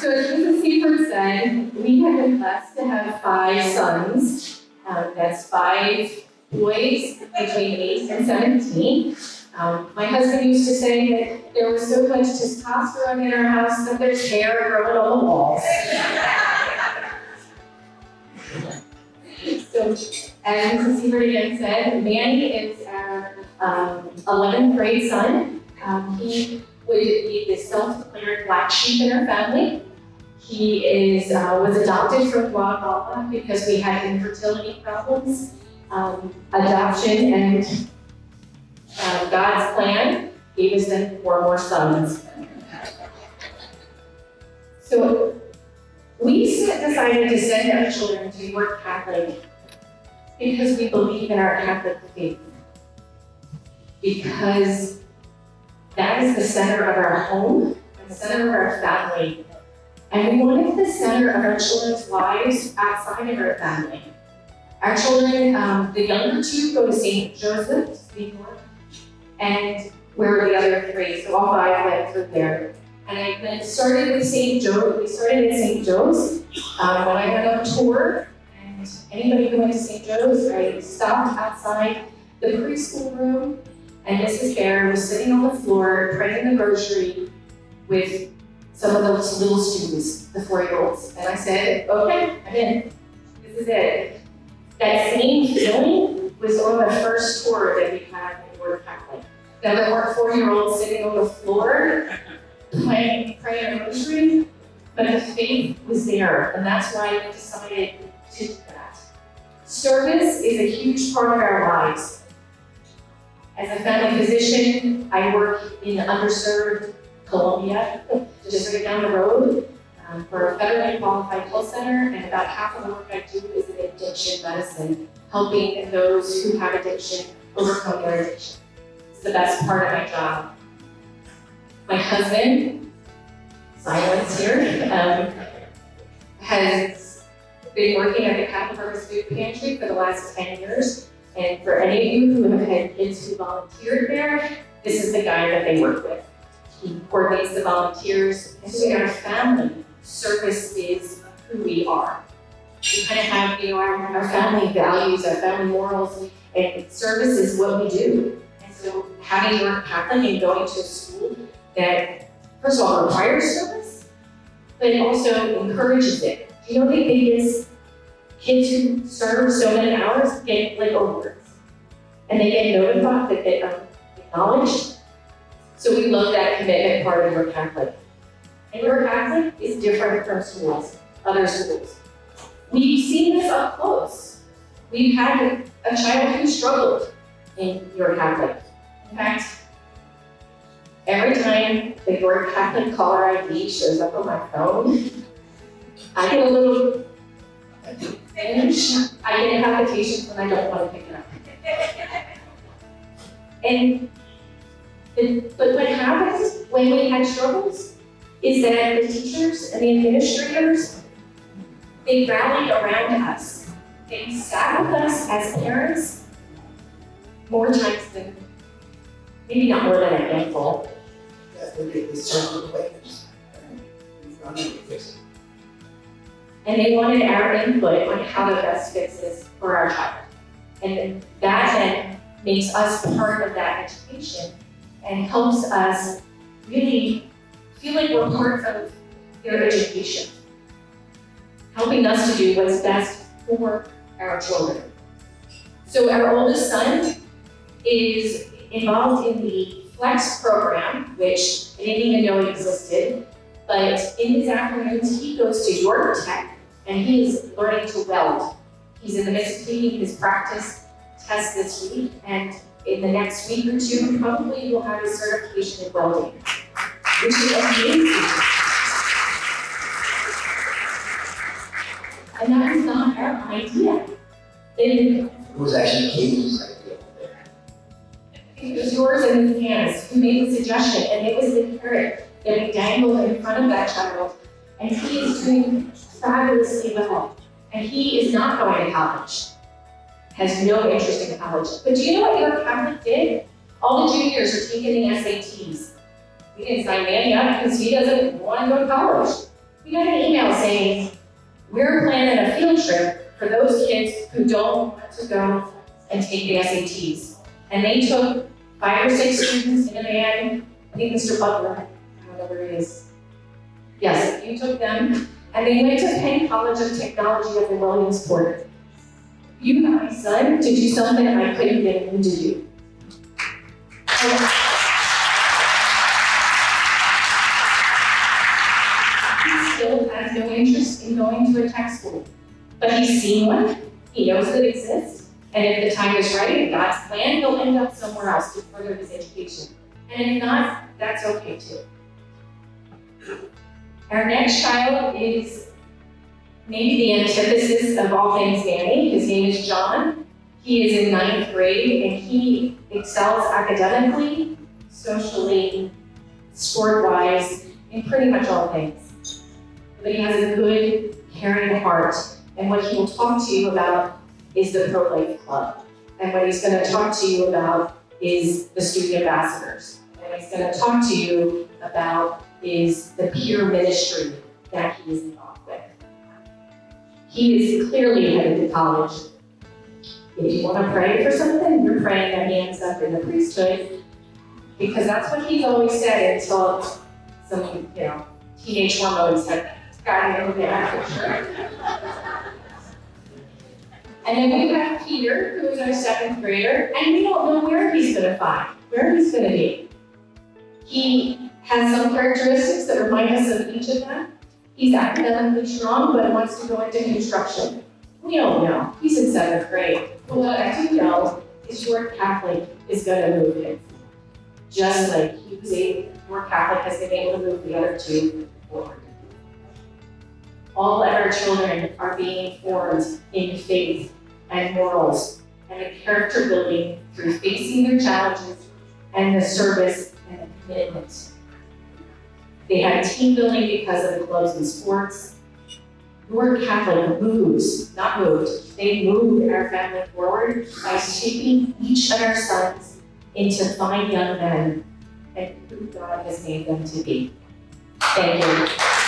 So as Mrs. Seaford said, we have been blessed to have 5 sons. That's 5 boys between 8 and 17. My husband used to say that there was so much testosterone in our house that there's hair growing on the walls. So, as Mrs. Seaford again said, Manny is our 11th grade son. He would be the self-declared black sheep in our family. He was adopted from Guatemala because we had infertility problems. Adoption and God's plan gave us then 4 more sons. So we decided to send our children to York Catholic because we believe in our Catholic faith. Because that is the center of our home, the center of our family. And we wanted the center of our children's lives outside of our family. Our children, the younger 2 go to St. Joseph's, New York, and where the other 3, so all 5 went through there. And I then started with St. Joe. We started at St. Joe's when I went on tour. And anybody who went to St. Joe's, I stopped outside the preschool room, and Mrs. Bear was sitting on the floor praying the rosary with some of those little students, the 4-year-olds. And I said, okay, I'm in. This is it. That same feeling was on the first tour that we had in York Catholic. Now there weren't 4-year-olds sitting on the floor praying a rosary, but the faith was there, and that's why we decided to do that. Service is a huge part of our lives. As a family physician, I work in underserved Colombia, just right down the road, for a federally qualified health center, and about half of the work I do is in addiction medicine, helping those who have addiction overcome their addiction. It's the best part of my job. My husband, silence here, has been working at the Catholic Harvest Food Pantry for the last 10 years. And for any of you who have had kids who volunteered there, this is the guy that they work with. He coordinates the volunteers. And so in our family, service is who we are. We kind of have, our family values, our family morals, and service is what we do. And so having York Catholic and going to a school that, first of all, requires service, but it also encourages it. Do you know the thing is, kids who serve so many hours get awards, and they get notified that they are acknowledged. So we love that commitment part of York Catholic. And York Catholic is different from schools, other schools. We've seen this up close. We've had a child who struggled in York Catholic. In fact, every time the York Catholic caller ID shows up on my phone, I get a little binge. I get palpitations when I don't want to pick it up. But what happens when we had struggles is that the teachers and the administrators, they rallied around us. They sat with us as parents more times than, maybe not more than a handful. And they wanted our input on how to best fix this for our child. And that then makes us part of that education and helps us really feel like we're part of their education, helping us to do what's best for our children. So our oldest son is involved in the Flex program, which I didn't even know existed, but in his afternoons he goes to York Tech and he is learning to weld. He's in the midst of taking his practice test this week, and in the next week or 2, probably he'll have his certification in welding, which is amazing. And that was not our idea. It was actually Katie's idea. It was yours and his hands who made the suggestion, and it was the carrot that we dangled in front of that child, and he is doing fabulously well. And he is not going to college, has no interest in college. But do you know what York Catholic did? All the juniors are taking the SATs. We didn't sign Manny up because he doesn't want to go to college. We we got an email saying, we're planning a field trip for those kids who don't want to go and take the SATs. And they took 5 or 6 students in a van. I think Mr. Butler, I don't know where he is. Yes, you took them, and they went to Penn College of Technology up in Williamsport. You got my son to do something I couldn't get him to do. He still has no interest in going to a tech school, but he's seen one, he knows that it exists, and if the time is right, in God's plan, he'll end up somewhere else to further his education. And if not, that's okay too. Our next child is maybe the antithesis of all things Danny. His name is John. He is in 9th grade and he excels academically, socially, sport-wise, in pretty much all things. But he has a good, caring heart, and what he will talk to you about is the Pro-Life Club. And what he's going to talk to you about is the student ambassadors. And what he's going to talk to you about is the peer ministry that he is involved with. He is clearly headed to college. If you want to pray for something, you're praying that he ends up in the priesthood, because that's what he's always said until some, teenage hormones have gotten him there. And then we have Peter, who is our 7th grader, and we don't know where he's going to be. He has some characteristics that remind us of each of them. He's academically strong, but wants to go into construction. We don't know. He's in 7th grade. But what I do know is York Catholic is going to move him. Just like York Catholic has been able to move the other 2 forward. All of our children are being formed in faith and morals and in character building through facing their challenges and the service and the commitment. They have team building because of the clubs and sports. York Catholic moves, not moved, they moved our family forward by shaping each of our sons into fine young men and who God has made them to be. Thank you.